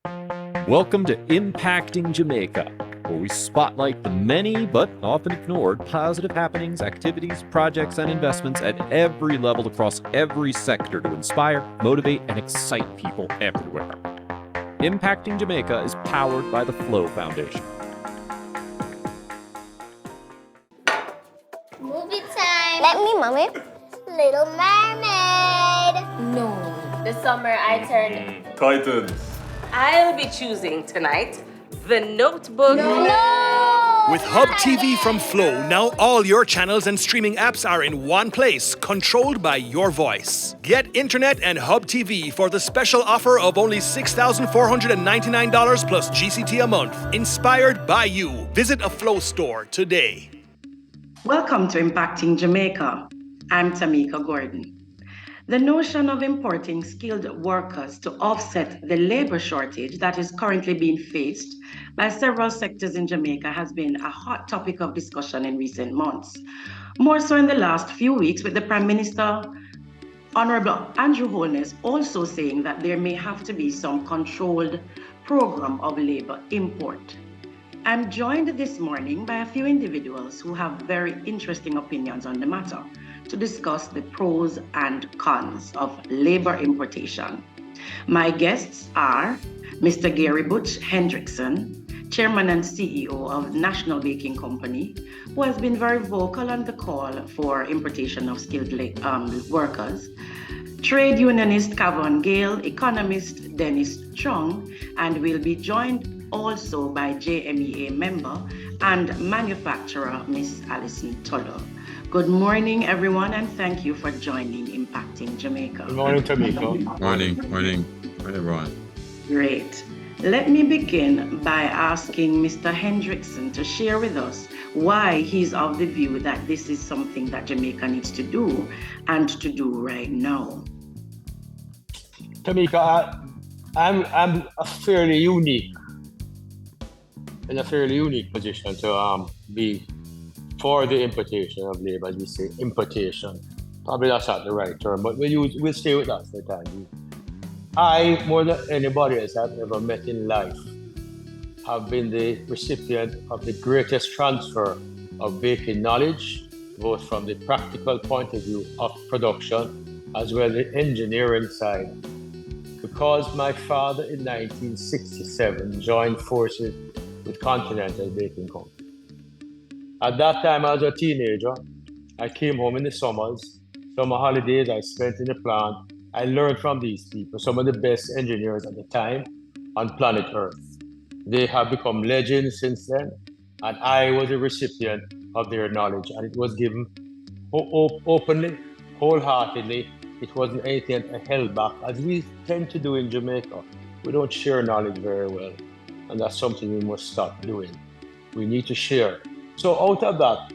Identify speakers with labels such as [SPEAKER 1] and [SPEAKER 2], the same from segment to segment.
[SPEAKER 1] Welcome to Impacting Jamaica, where we spotlight the many but often ignored positive happenings, activities, projects, and investments at every level across every sector to inspire, motivate, and excite people everywhere. Impacting Jamaica is powered by the Flow Foundation.
[SPEAKER 2] Movie time.
[SPEAKER 3] Let me, Mommy.
[SPEAKER 2] Little Mermaid.
[SPEAKER 4] No. This summer I turned...
[SPEAKER 5] Titans.
[SPEAKER 4] I'll be choosing tonight The Notebook.
[SPEAKER 2] No!
[SPEAKER 6] With Hub TV from Flow, now all your channels and streaming apps are in one place, controlled by your voice. Get internet and Hub TV for the special offer of only $6,499 plus GCT a month. Inspired by you. Visit a Flow store today.
[SPEAKER 7] Welcome to Impacting Jamaica. I'm Tamika Gordon. The notion of importing skilled workers to offset the labor shortage that is currently being faced by several sectors in Jamaica has been a hot topic of discussion in recent months. More so in the last few weeks, with the Prime Minister, Honorable Andrew Holness, also saying that there may have to be some controlled program of labor import. I'm joined this morning by a few individuals who have very interesting opinions on the matter to discuss the pros and cons of labor importation. My guests are Mr. Gary Butch Hendrickson, Chairman and CEO of National Baking Company, who has been very vocal on the call for importation of skilled workers, trade unionist Kavon Gale, economist Dennis Chung, and we'll be joined also by JMEA member and manufacturer Miss Alison Tollo. Good morning, everyone, and thank you for joining Impacting Jamaica.
[SPEAKER 5] Good morning, Tamika.
[SPEAKER 8] Morning, everyone.
[SPEAKER 7] Great. Let me begin by asking Mr. Hendrickson to share with us why he's of the view that this is something that Jamaica needs to do and to do right now.
[SPEAKER 5] Tamika, I'm fairly unique in a fairly unique position to be for the importation of labor, as we say, importation. Probably that's not the right term, but we'll stay with that for the time being. I, more than anybody else I've ever met in life, have been the recipient of the greatest transfer of baking knowledge, both from the practical point of view of production, as well as the engineering side. Because my father in 1967 joined forces with Continental Baking Company. At that time, I was a teenager. I came home in the summers. Summer holidays I spent in the plant. I learned from these people, some of the best engineers at the time on planet Earth. They have become legends since then, and I was a recipient of their knowledge, and it was given openly, wholeheartedly. It wasn't anything held back, as we tend to do in Jamaica. We don't share knowledge very well, and that's something we must stop doing. We need to share. So out of that,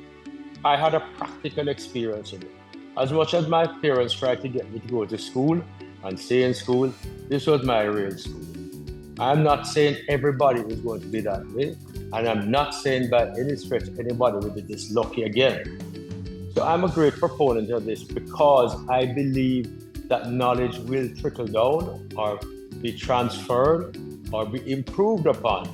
[SPEAKER 5] I had a practical experience in it. As much as my parents tried to get me to go to school and stay in school, this was my real school. I'm not saying everybody is going to be that way, and I'm not saying by any stretch anybody will be this lucky again. So I'm a great proponent of this because I believe that knowledge will trickle down or be transferred or be improved upon.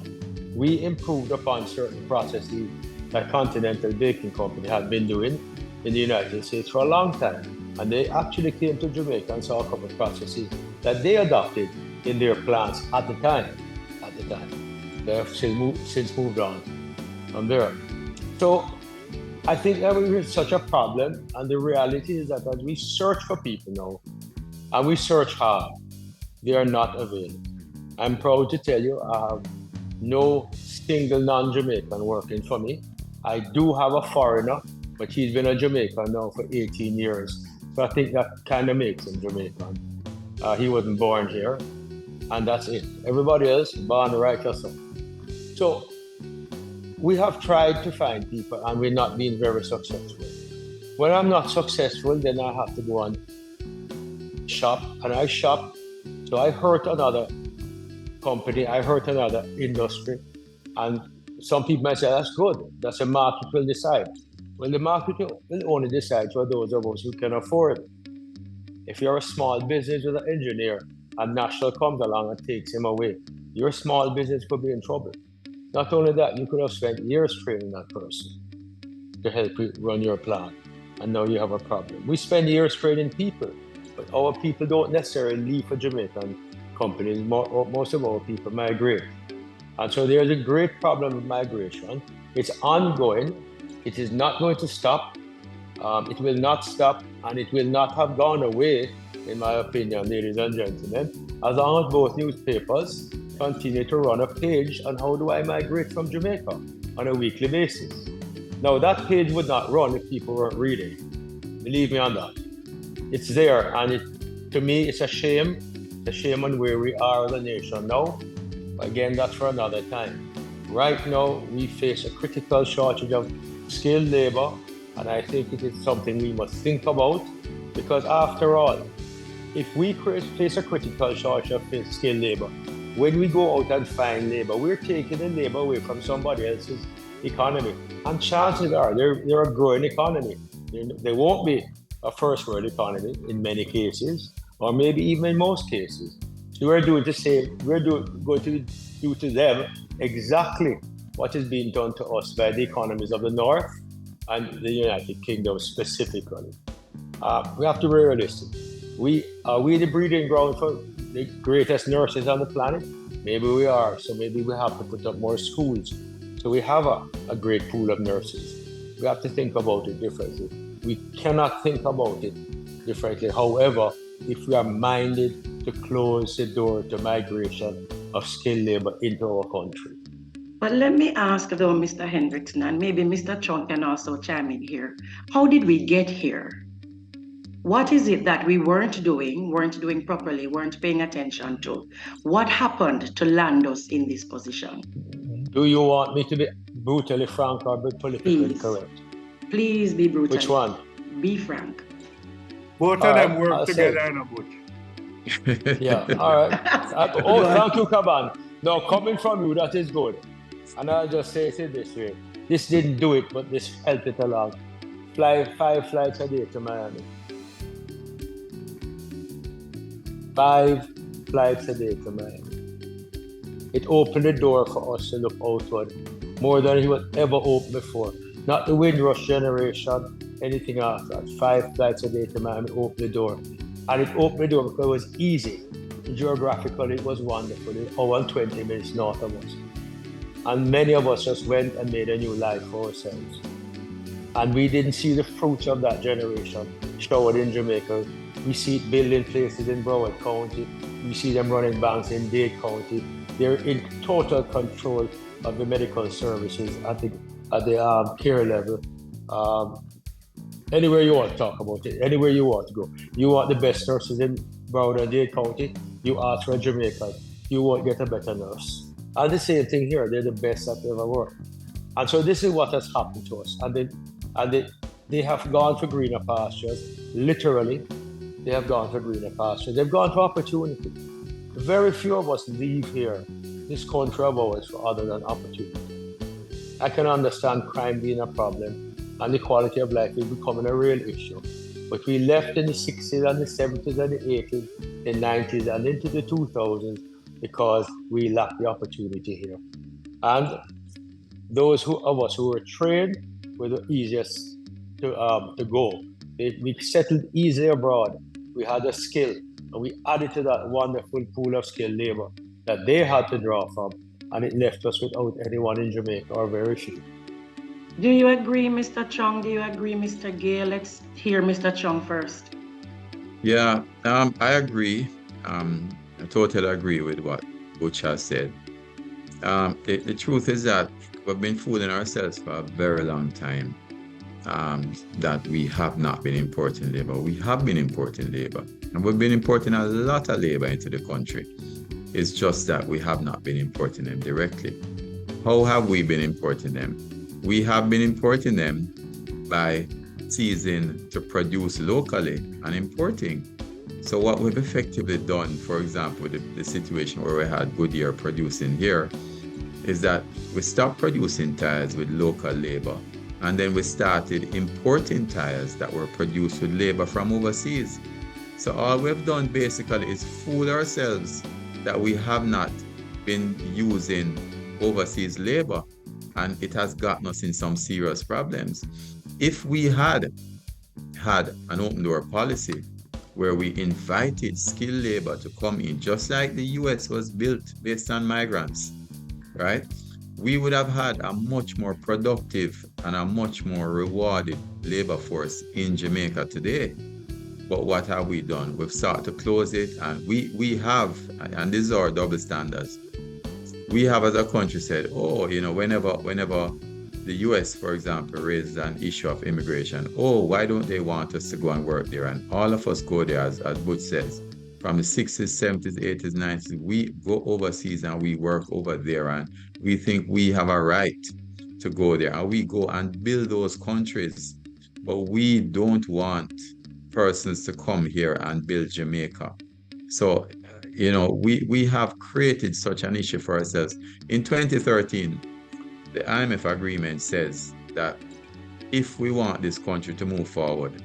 [SPEAKER 5] We improved upon certain processes that Continental Baking Company had been doing in the United States for a long time. And they actually came to Jamaica and saw a couple of processes that they adopted in their plants at the time. They have since moved on from there. So I think that we have such a problem, and the reality is that as we search for people now, and we search hard, they are not available. I'm proud to tell you I have no single non-Jamaican working for me. I do have a foreigner, but he's been a Jamaican now for 18 years. So I think that kind of makes him Jamaican. He wasn't born here, and that's it. Everybody else, born right or so. So we have tried to find people, and we're not being very successful. When I'm not successful, then I have to go and shop, and I shop. So I hurt another company, I hurt another industry, and some people might say, that's good, that's a market will decide. Well, the market will only decide for those of us who can afford it. If you're a small business with an engineer and National comes along and takes him away, your small business could be in trouble. Not only that, you could have spent years training that person to help you run your plant, and now you have a problem. We spend years training people, but our people don't necessarily leave for Jamaican companies. Most of our people migrate. And so there's a great problem with migration. It's ongoing. It is not going to stop. It will not stop, and it will not have gone away, in my opinion, ladies and gentlemen, as long as both newspapers continue to run a page on how do I migrate from Jamaica on a weekly basis. Now, that page would not run if people weren't reading. Believe me on that. It's there, and to me, it's a shame. It's a shame on where we are as a nation now. Again, that's for another time. Right now, we face a critical shortage of skilled labor, and I think it is something we must think about, because after all, if we face a critical shortage of skilled labor, when we go out and find labor, we're taking the labor away from somebody else's economy. And chances are they're a growing economy. They won't be a first world economy in many cases, or maybe even in most cases. So we're doing the same. Going to do to them exactly what is being done to us by the economies of the North and the United Kingdom specifically. We have to be realistic. Are we the breeding ground for the greatest nurses on the planet? Maybe we are. So maybe we have to put up more schools. So we have a great pool of nurses. We have to think about it differently. We cannot think about it differently. However, if we are minded to close the door to migration of skilled labor into our country.
[SPEAKER 7] But let me ask though, Mr. Hendrickson, and maybe Mr. Chung can also chime in here. How did we get here? What is it that we weren't doing properly, weren't paying attention to? What happened to land us in this position?
[SPEAKER 5] Do you want me to be brutally frank or be politically correct?
[SPEAKER 7] Please be brutal.
[SPEAKER 5] Which one?
[SPEAKER 7] Be frank.
[SPEAKER 3] Both of them work together in a Butch.
[SPEAKER 5] Yeah, all right. Thank you, Kaban. Now, coming from you, that is good. And I'll just say it this way. This didn't do it, but this helped it along. 5 flights a day to Miami. 5 flights a day to Miami. It opened the door for us to look outward more than it was ever opened before. Not the Windrush generation, anything else. 5 flights a day to Miami opened the door. And it opened the door because it was easy. Geographically, it was wonderful. It's over 20 minutes north of us. And many of us just went and made a new life for ourselves. And we didn't see the fruits of that generation showered in Jamaica. We see it building places in Broward County. We see them running banks in Dade County. They're in total control of the medical services at the care level. Anywhere you want to talk about it, anywhere you want to go. You want the best nurses in Broward and Dade County, you ask for a Jamaican, you won't get a better nurse. And the same thing here, they're the best that ever worked. And so this is what has happened to us. And they have gone for greener pastures, literally. They have gone for greener pastures. They've gone for opportunity. Very few of us leave here, this country of ours, for other than opportunity. I can understand crime being a problem and the quality of life is becoming a real issue. But we left in the 60s and the 70s and the 80s, the 90s and into the 2000s because we lacked the opportunity here. And those of us who were trained were the easiest to go. We settled easily abroad. We had a skill, and we added to that wonderful pool of skilled labor that they had to draw from, and it left us without anyone in Jamaica, or very few.
[SPEAKER 7] Do you agree, Mr. Chung? Do you agree, Mr. Gale? Let's hear Mr. Chung first.
[SPEAKER 8] Yeah, I agree. I totally agree with what Butch has said. The truth is that we've been fooling ourselves for a very long time. That we have not been importing labor. We have been importing labor, and we've been importing a lot of labor into the country. It's just that we have not been importing them directly. How have we been importing them? We have been importing them by ceasing to produce locally and importing. So what we've effectively done, for example, the situation where we had Goodyear producing here, is that we stopped producing tires with local labor. And then we started importing tires that were produced with labor from overseas. So all we've done basically is fool ourselves that we have not been using overseas labor, and it has gotten us in some serious problems. If we had an open door policy where we invited skilled labor to come in, just like the US was built based on migrants, right? We would have had a much more productive and a much more rewarded labor force in Jamaica today. But what have we done? We've sought to close it, and we have, and these are double standards. We have as a country said, oh, whenever the US, for example, raises an issue of immigration, oh, why don't they want us to go and work there? And all of us go there, as Butch says, from the 60s, 70s, 80s, 90s, we go overseas and we work over there, and we think we have a right to go there, and we go and build those countries. But we don't want persons to come here and build Jamaica. So, we have created such an issue for ourselves. In 2013, the IMF agreement says that if we want this country to move forward,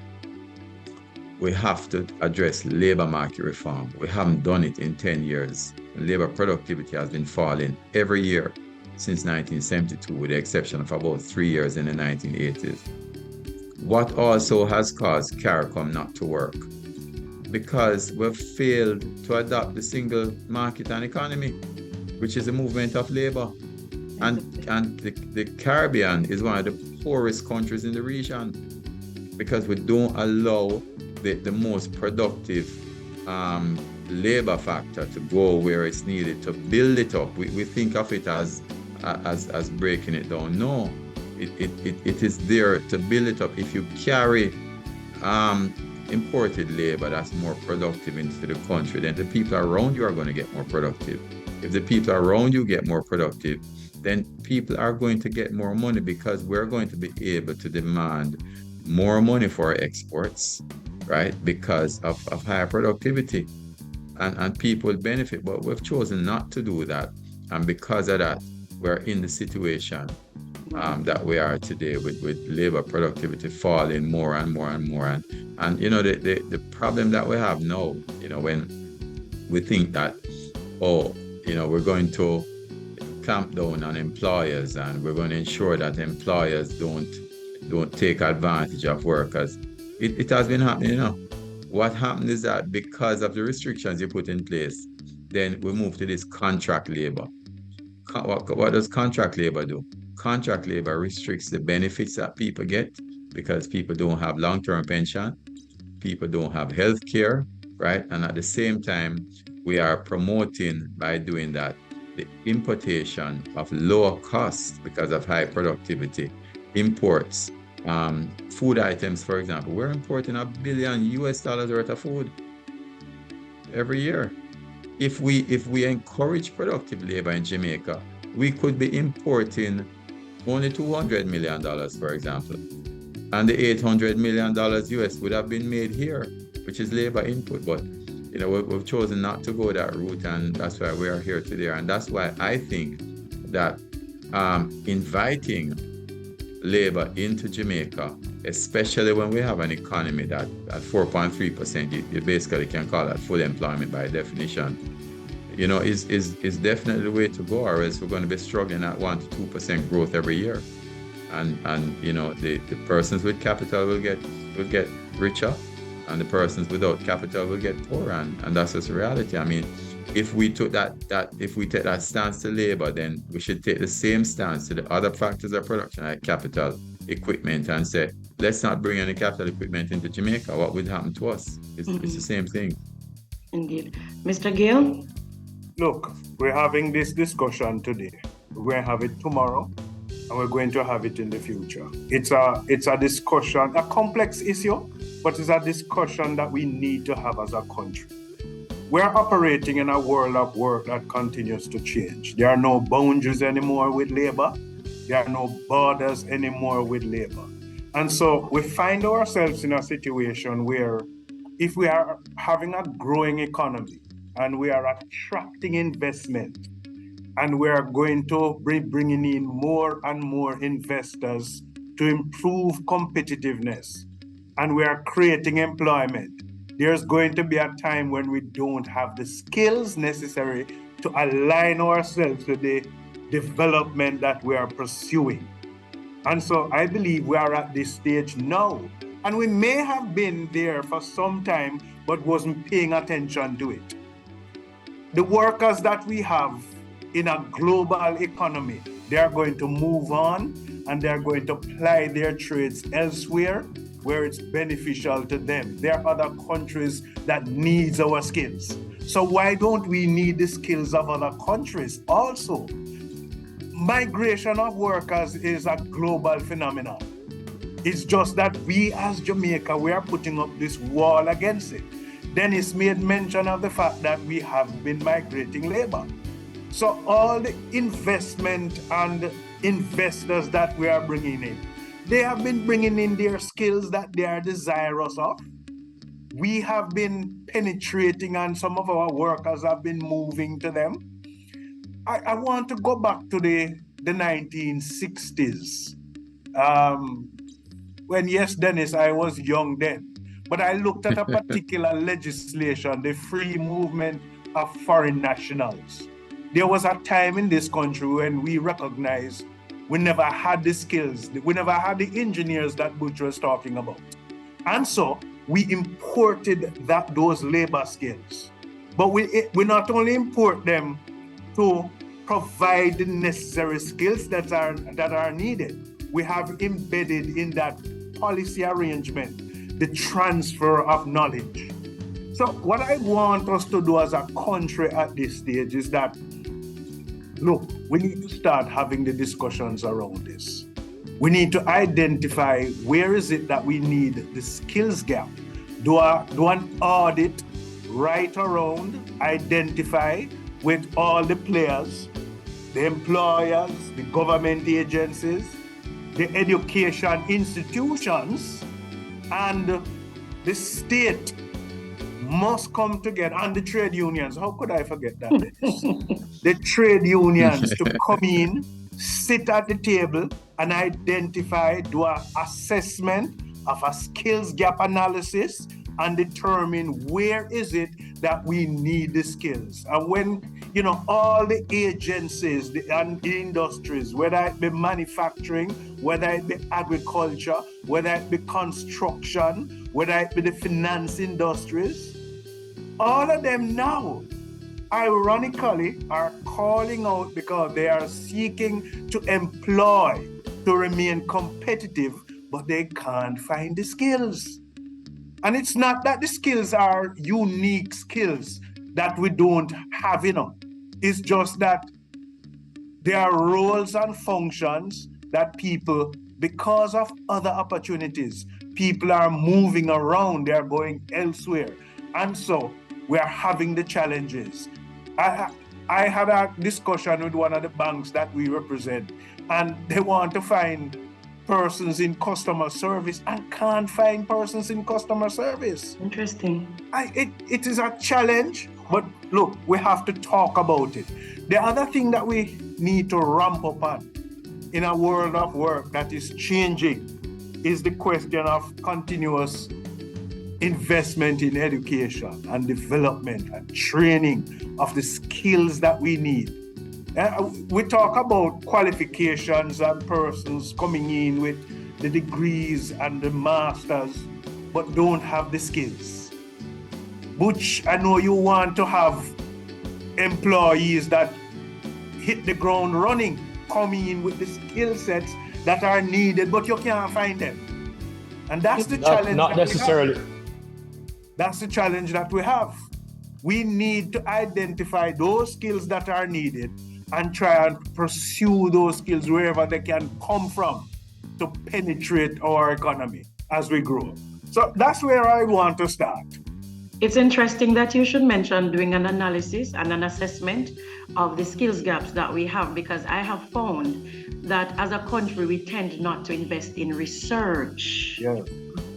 [SPEAKER 8] we have to address labor market reform. We haven't done it in 10 years. Labor productivity has been falling every year since 1972, with the exception of about 3 years in the 1980s. What also has caused CARICOM not to work? Because we've failed to adopt the single market and economy, which is a movement of labor. And the Caribbean is one of the poorest countries in the region, because we don't allow the most productive labor factor to go where it's needed to build it up. We think of it as breaking it down. No, it is there to build it up. If you carry imported labor that's more productive into the country, then the people around you are going to get more productive. If the people around you get more productive, then people are going to get more money, because we're going to be able to demand more money for our exports, right? Because of higher productivity, and people will benefit. But we've chosen not to do that. And because of that, we're in the situation that we are today, with labor productivity falling more and more and more. And the problem that we have now, when we think that, we're going to clamp down on employers, and we're going to ensure that employers don't take advantage of workers. It has been happening, What happened is that because of the restrictions you put in place, then we move to this contract labor. What does contract labor do? Contract labor restricts the benefits that people get, because people don't have long-term pension, people don't have health care, right? And at the same time, we are promoting, by doing that, the importation of lower cost because of high productivity imports. Food items, for example, we're importing $1 billion worth of food every year. If we encourage productive labor in Jamaica, we could be importing only $200 million, for example. And the $800 million US would have been made here, which is labor input. But we've chosen not to go that route, and that's why we are here today. And that's why I think that inviting labor into Jamaica, especially when we have an economy that at 4.3%, you basically can call that full employment by definition, is definitely the way to go, or else we're going to be struggling at 1 to 2% growth every year. And the persons with capital will get richer, and the persons without capital will get poorer, and that's just reality. I mean, if we take that stance to labor, then we should take the same stance to the other factors of production, like capital, equipment, and say, let's not bring any capital equipment into Jamaica. What would happen to us? It's the same thing.
[SPEAKER 7] Indeed. Mr. Gill?
[SPEAKER 3] Look, we're having this discussion today. We're going to have it tomorrow, and we're going to have it in the future. It's a discussion, a complex issue, but it's a discussion that we need to have as a country. We're operating in a world of work that continues to change. There are no boundaries anymore with labor. There are no borders anymore with labor. And so we find ourselves in a situation where, if we are having a growing economy and we are attracting investment, and we are going to be bringing in more and more investors to improve competitiveness, and we are creating employment, there's going to be a time when we don't have the skills necessary to align ourselves with the development that we are pursuing. And so I believe we are at this stage now. And we may have been there for some time, but wasn't paying attention to it. The workers that we have in a global economy, they are going to move on and they're going to apply their trades elsewhere where it's beneficial to them. There are other countries that needs our skills. So why don't we need the skills of other countries also? Migration of workers is a global phenomenon. It's just that we as Jamaica, we are putting up this wall against it. Dennis made mention of the fact that we have been migrating labor. So all the investment and investors that we are bringing in, they have been bringing in their skills that they are desirous of. We have been penetrating and some of our workers have been moving to them. I want to go back to the 1960s. When, yes, Dennis, I was young then, but I looked at a particular legislation, the free movement of foreign nationals. There was a time in this country when we recognized we never had the skills, we never had the engineers that Butch was talking about. And so we imported those labor skills. But we not only import them to provide the necessary skills that are needed, we have embedded in that policy arrangement the transfer of knowledge. So what I want us to do as a country at this stage is that, look, we need to start having the discussions around this. We need to identify where is it that we need the skills gap. Do an audit right around, identify with all the players, the employers, the government agencies, the education institutions, and the state must come together, and the trade unions. How could I forget that? The trade unions to come in, sit at the table and identify, do an assessment of a skills gap analysis and determine where is it that we need the skills. And when, all the agencies and the industries, whether it be manufacturing, whether it be agriculture, whether it be construction, whether it be the finance industries, all of them now, ironically, are calling out because they are seeking to employ, to remain competitive, but they can't find the skills. And it's not that the skills are unique skills that we don't have, It's just that there are roles and functions that people, because of other opportunities, people are moving around, they are going elsewhere. And so we are having the challenges. I had a discussion with one of the banks that we represent, and they want to find persons in customer service and can't find persons in customer service.
[SPEAKER 7] Interesting.
[SPEAKER 3] It is a challenge, but look, we have to talk about it. The other thing that we need to ramp up on in a world of work that is changing is the question of continuous investment in education and development and training of the skills that we need. We talk about qualifications and persons coming in with the degrees and the masters, but don't have the skills. Butch, I know you want to have employees that hit the ground running, coming in with the skill sets that are needed, but you can't find them. And that's the challenge.
[SPEAKER 5] Not necessarily.
[SPEAKER 3] That's the challenge that we have. We need to identify those skills that are needed and try and pursue those skills wherever they can come from to penetrate our economy as we grow. So that's where I want to start.
[SPEAKER 7] It's interesting that you should mention doing an analysis and an assessment of the skills gaps that we have, because I have found that as a country, we tend not to invest in research.
[SPEAKER 3] Yeah.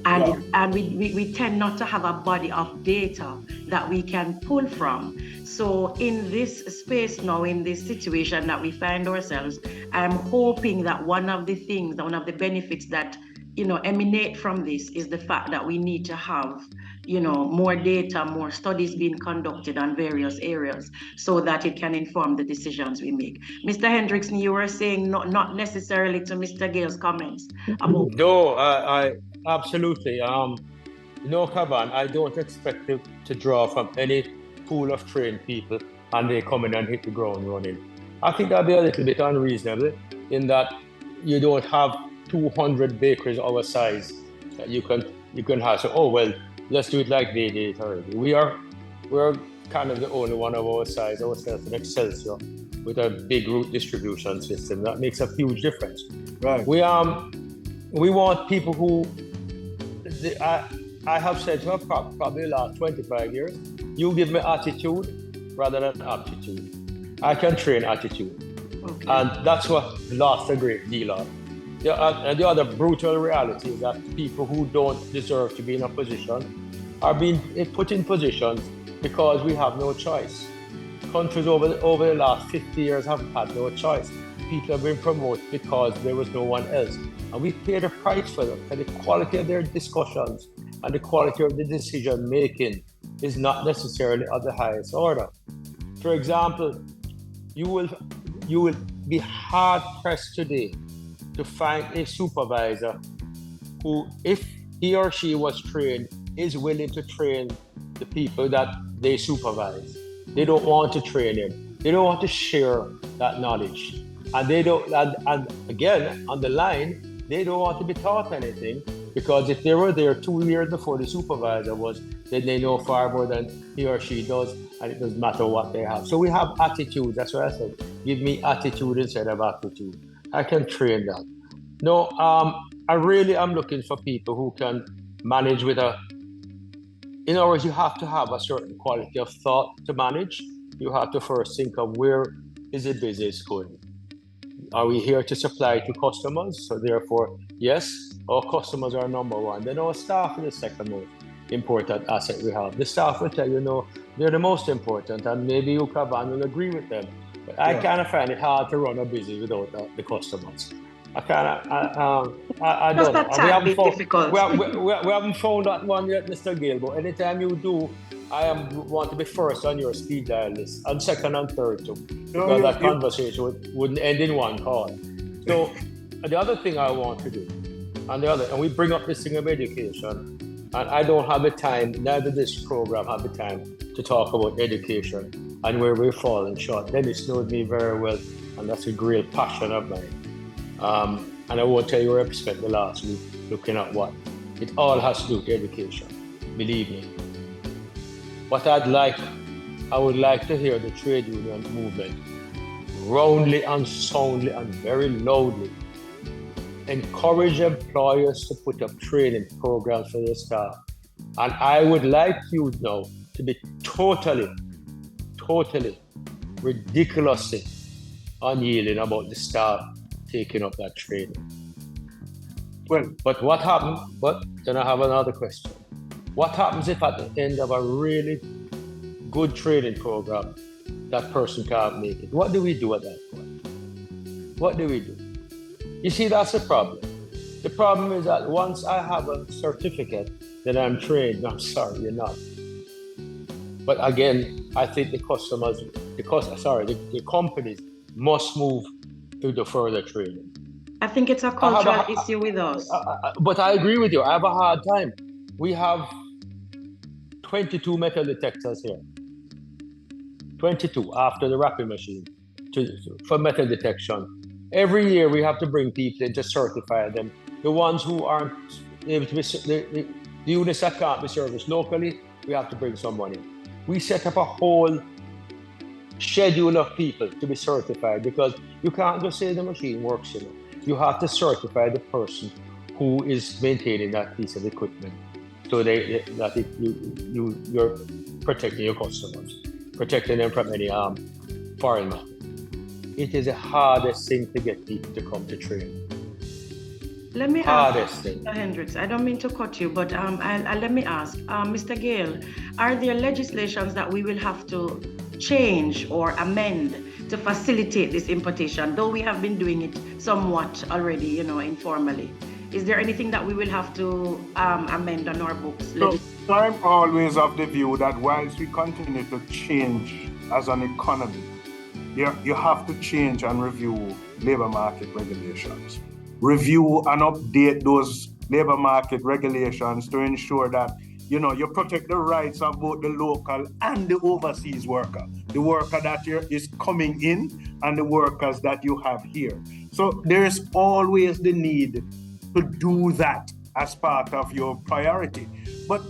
[SPEAKER 7] And we tend not to have a body of data that we can pull from. So in this space now, in this situation that we find ourselves, I'm hoping that one of the benefits that emanate from this is the fact that we need to have more data, more studies being conducted on various areas so that it can inform the decisions we make. Mr. Hendrickson, you were saying not necessarily to Mr. Gale's comments about...
[SPEAKER 5] No, I absolutely. No, Kavan, I don't expect to draw from any pool of trained people and they come in and hit the ground running. I think that'd be a little bit unreasonable in that you don't have 200 bakeries our size that you can have. So, let's do it like they did it already. We're kind of the only one of our size, ourselves in Excelsior, with a big route distribution system. That makes a huge difference.
[SPEAKER 3] Right.
[SPEAKER 5] We want people who I have said to her probably the last 25 years, you give me attitude rather than aptitude. I can train attitude.
[SPEAKER 7] Okay.
[SPEAKER 5] And that's what lost a great deal of. The other brutal reality is that people who don't deserve to be in a position are being put in positions because we have no choice. Countries over the last 50 years have had no choice. People have been promoted because there was no one else. And we paid a price for them. And the quality of their discussions and the quality of the decision making is not necessarily of the highest order. For example, you will be hard pressed today to find a supervisor who, if he or she was trained, is willing to train the people that they supervise. They don't want to train them. They don't want to share that knowledge. And they don't, and again, on the line, they don't want to be taught anything, because if they were there 2 years before the supervisor was, then they know far more than he or she does, and it doesn't matter what they have. So we have attitude. That's what I said. Give me attitude instead of aptitude. I can train that. No, I really am looking for people who can manage with in other words, you have to have a certain quality of thought to manage. You have to first think of where is the business going. Are we here to supply to customers? So therefore, yes, our customers are number one. Then our staff is the second most important asset we have. The staff will tell you, they're the most important, and maybe you, Kavan, will agree with them. But I kind of find it hard to run a business without the customers. I don't know.
[SPEAKER 7] Difficult.
[SPEAKER 5] We haven't found that one yet, Mr. Gale, but anytime you do, want to be first on your speed dial list, and second and third too. Because that conversation wouldn't end in one call. So the other thing I want to do, and we bring up this thing of education, and I don't have the time, neither this program have the time to talk about education and where we're falling short. Dennis knows me very well, and that's a great passion of mine. And I won't tell you where I've spent the last week looking at what. It all has to do with education, believe me. What I would like to hear the trade union movement roundly and soundly and very loudly encourage employers to put up training programs for their staff. And I would like you now to be totally ridiculously unyielding about the staff taking up that training.
[SPEAKER 3] Well,
[SPEAKER 5] but what happens? But then I have another question. What happens if at the end of a really good training program, that person can't make it? What do we do at that point? What do we do? You see, that's the problem. The problem is that once I have a certificate that I'm trained, I'm sorry, you're not. But again, I think the companies must move to the further training.
[SPEAKER 7] I think it's a cultural issue with us.
[SPEAKER 5] But I agree with you. I have a hard time. We have 22 metal detectors here. 22 after the wrapping machine for metal detection. Every year we have to bring people in to certify them. The ones who aren't able to be, the units that can't be serviced locally, we have to bring someone in. We set up a whole schedule of people to be certified, because you can't just say the machine works, You have to certify the person who is maintaining that piece of equipment, so you're protecting your customers, protecting them from any foreign matter. It is the hardest thing to get people to come to training.
[SPEAKER 7] Let me ask, Mr. Hendricks, I don't mean to cut you, but let me ask, Mr. Gale, are there legislations that we will have to change or amend to facilitate this importation, though we have been doing it somewhat already, informally? Is there anything that we will have to amend on our books?
[SPEAKER 3] I'm always of the view that whilst we continue to change as an economy, you have to change and review labor market regulations. Review and update those labor market regulations to ensure that you protect the rights of both the local and the overseas worker, the worker that is coming in and the workers that you have here. So there's always the need to do that as part of your priority. But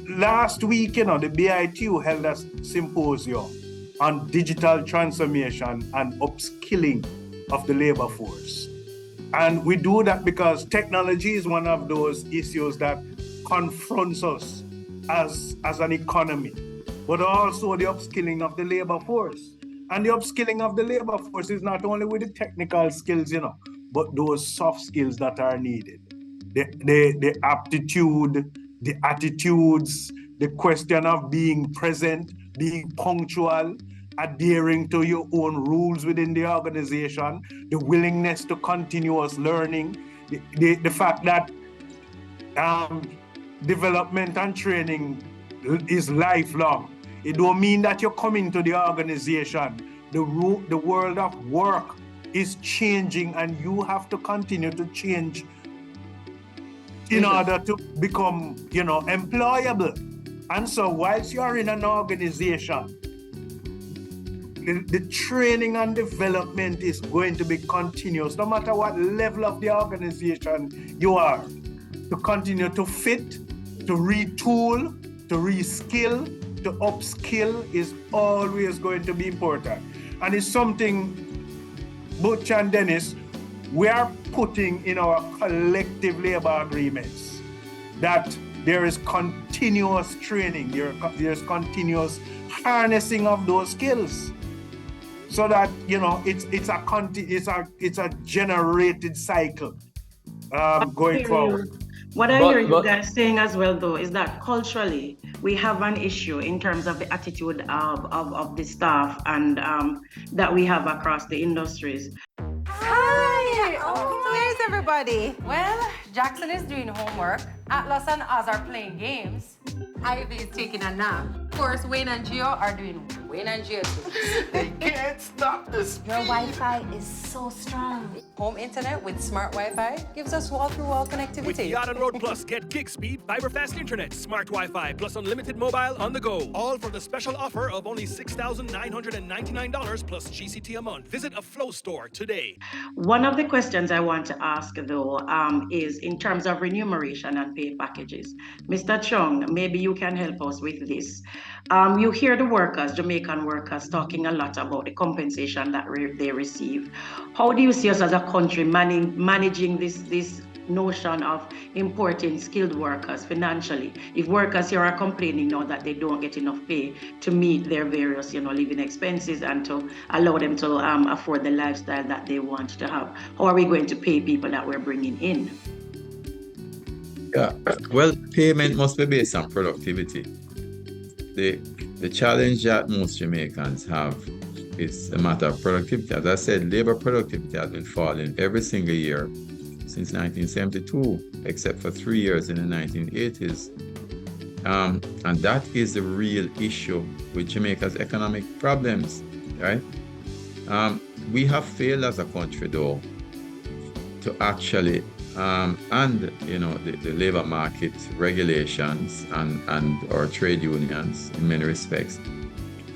[SPEAKER 3] last week, the BITU held a symposium on digital transformation and upskilling of the labor force. And we do that because technology is one of those issues that confronts us as an economy, but also the upskilling of the labor force. And the upskilling of the labor force is not only with the technical skills, but those soft skills that are needed. The aptitude, the attitudes, the question of being present, being punctual, adhering to your own rules within the organization, the willingness to continuous learning, the fact that development and training is lifelong. It don't mean that you're coming to the organization. The world of work is changing, and you have to continue to change in order to become, employable. And so whilst you are in an organization, the training and development is going to be continuous, no matter what level of the organization you are. To continue to fit, to retool, to reskill, to upskill is always going to be important. And it's something, Butch and Dennis, we are putting in our collective labor agreements that there is continuous training, there's continuous harnessing of those skills, so that it's a generated cycle going forward.
[SPEAKER 7] What I hear you guys saying as well, though, is that culturally we have an issue in terms of the attitude of the staff and that we have across the industries.
[SPEAKER 9] Hi! Where's everybody? Well, Jackson is doing homework. Atlas and Oz are playing games. Ivy is taking a nap. Of course, Wayne and Gio are doing Wayne and Gio things.
[SPEAKER 10] They can't stop this.
[SPEAKER 9] Your Wi-Fi is so strong. Home internet with smart Wi-Fi gives us wall-to-wall connectivity.
[SPEAKER 6] With Yacht and Road Plus, get gig speed, fiber fast internet, smart Wi-Fi, plus unlimited mobile on the go. All for the special offer of only $6,999 plus GCT a month. Visit a Flow store today.
[SPEAKER 7] One of the questions I want to ask, though, is in terms of remuneration and pay packages. Mr. Chung, maybe you can help us with this. You hear the workers, Jamaican workers, talking a lot about the compensation that they receive. How do you see us as a country managing this notion of importing skilled workers financially? If workers here are complaining now that they don't get enough pay to meet their various, living expenses and to allow them to afford the lifestyle that they want to have, how are we going to pay people that we're bringing in?
[SPEAKER 8] Yeah, well, payment must be based on productivity. The challenge that most Jamaicans have is a matter of productivity. As I said, labor productivity has been falling every single year since 1972, except for 3 years in the 1980s. And that is the real issue with Jamaica's economic problems, right? We have failed as a country, though, to actually the labor market regulations and our trade unions in many respects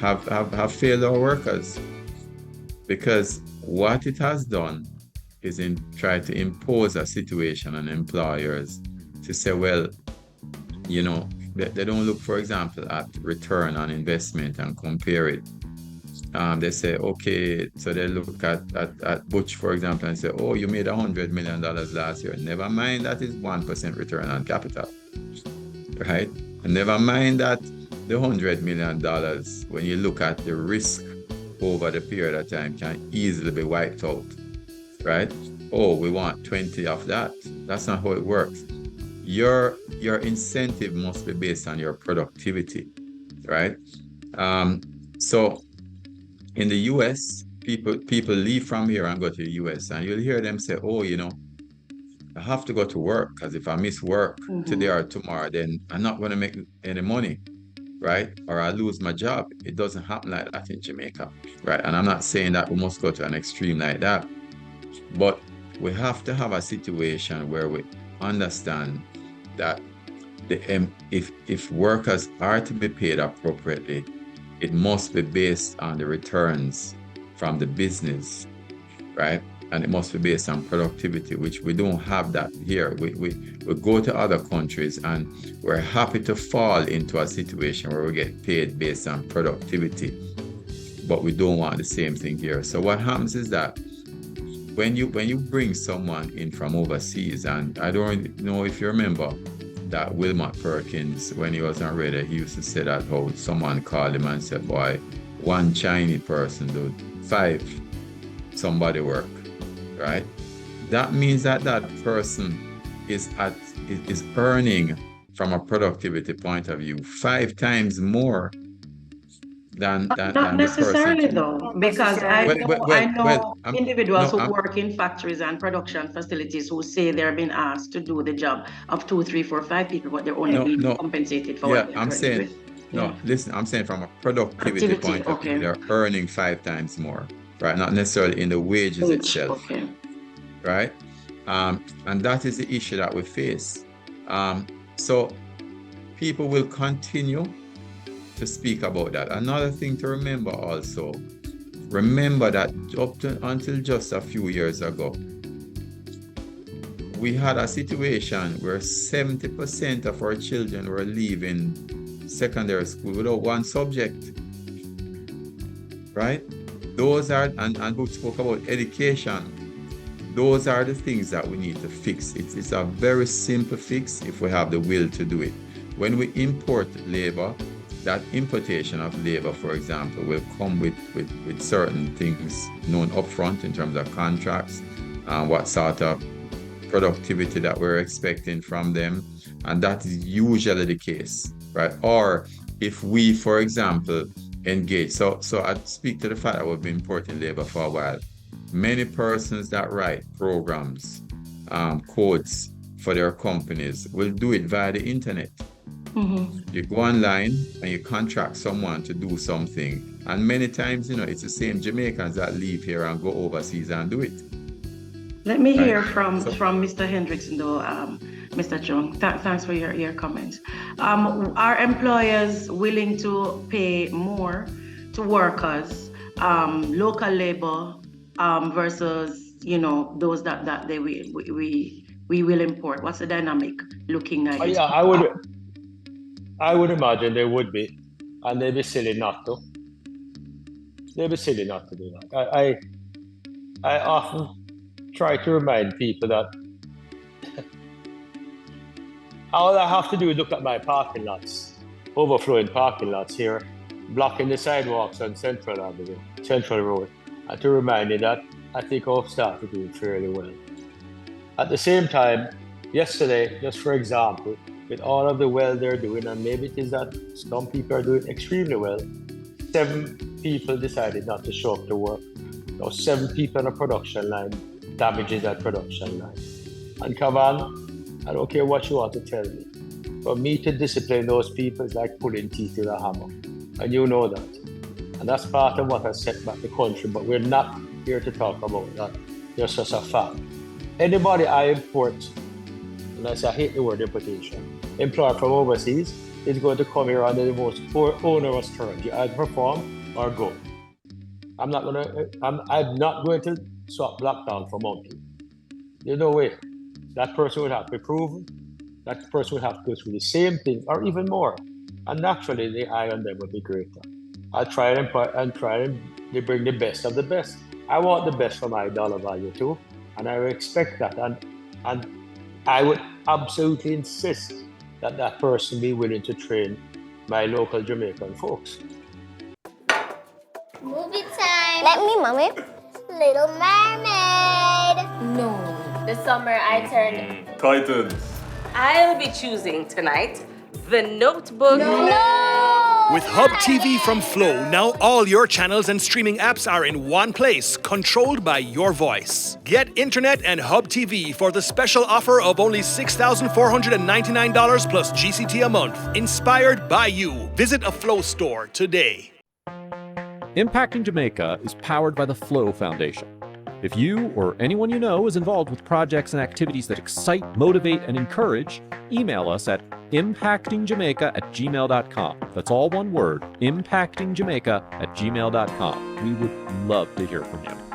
[SPEAKER 8] have failed our workers, because what it has done is try to impose a situation on employers to say, well, they don't look, for example, at return on investment and compare it. They say, okay, so they look at Butch, for example, and say, oh, you made $100 million last year. Never mind that is 1% return on capital, right? And never mind that the $100 million, when you look at the risk over the period of time, can easily be wiped out, right? Oh, we want 20 of that. That's not how it works. Your incentive must be based on your productivity, right? So in the US, people leave from here and go to the US, and you'll hear them say, oh, I have to go to work, because if I miss work today or tomorrow, then I'm not going to make any money, right? Or I lose my job. It doesn't happen like that in Jamaica, right? And I'm not saying that we must go to an extreme like that, but we have to have a situation where we understand that if workers are to be paid appropriately, it must be based on the returns from the business, right? And it must be based on productivity, which we don't have that here. We go to other countries and we're happy to fall into a situation where we get paid based on productivity, but we don't want the same thing here. So what happens is that when you bring someone in from overseas, and I don't know if you remember that Wilmot Perkins, when he was on radio, he used to say that how someone called him and said, boy, one Chinese person do 5 somebody work, right? That means that that person is earning, from a productivity point of view, 5 times more than
[SPEAKER 7] Not necessarily
[SPEAKER 8] the person.
[SPEAKER 7] though, because I know individuals who work in factories and production facilities who say they're being asked to do the job of 2, 3, 4, 5 people, but they're only being compensated for what they're currently doing.
[SPEAKER 8] No, listen, I'm saying from a productivity point of view, they're earning 5 times more, right? Not necessarily in the wages itself, right? And that is the issue that we face. So people will continue to speak about that. Another thing to remember also, remember that until just a few years ago, we had a situation where 70% of our children were leaving secondary school without one subject, right? Those are, and who spoke about education, those are the things that we need to fix. It's a very simple fix if we have the will to do it. When we import labor, that importation of labor, for example, will come with certain things known upfront in terms of contracts, what sort of productivity that we're expecting from them, and that is usually the case, right? Or if we, for example, engage, so I speak to the fact that we've been importing labor for a while. Many persons that write programs, codes for their companies will do it via the internet. You go online and you contract someone to do something, and many times, it's the same Jamaicans that leave here and go overseas and do it.
[SPEAKER 7] Let me hear from Mr. Hendrickson though, Mr. Chung. Thanks for your comments. Are employers willing to pay more to workers, local labor, versus those that we will import? What's the dynamic looking like?
[SPEAKER 5] Yeah, I would imagine they would be, and they'd be silly not to. They'd be silly not to do that. I often try to remind people that all I have to do is look at my parking lots, overflowing parking lots here, blocking the sidewalks on Central Road, and to remind me that I think our staff are doing fairly well. At the same time, yesterday, just for example, with all of the well they're doing, and maybe it is that some people are doing extremely well, 7 people decided not to show up to work. Those 7 people on a production line damages that production line. And Kavan, I don't care what you want to tell me, for me to discipline those people is like pulling teeth with a hammer, and you know that. And that's part of what has set back the country, but we're not here to talk about that. Just as a fact. Anybody I import, and I hate the word importation, employer from overseas is going to come here under the most onerous terms. You either perform or go. I'm not going to swap lockdown for monkey. There's no way. That person would have to be proven. That person would have to go through the same thing or even more. And naturally, the eye on them would be greater. I'll try and bring the best of the best. I want the best for my dollar value too, and I expect that. And I would absolutely insist that person be willing to train my local Jamaican folks.
[SPEAKER 2] Movie time. Let me, Mommy. Little Mermaid.
[SPEAKER 4] No. This summer I turned
[SPEAKER 10] Titans.
[SPEAKER 4] I'll be choosing tonight The Notebook.
[SPEAKER 2] No!
[SPEAKER 6] With Hub TV from Flow, now all your channels and streaming apps are in one place, controlled by your voice. Get internet and Hub TV for the special offer of only $6,499 plus GCT a month. Inspired by you. Visit a Flow store today.
[SPEAKER 1] Impacting Jamaica is powered by the Flow Foundation. If you or anyone you know is involved with projects and activities that excite, motivate, and encourage, email us at impactingjamaica@gmail.com. That's all one word, impactingjamaica@gmail.com. We would love to hear from you.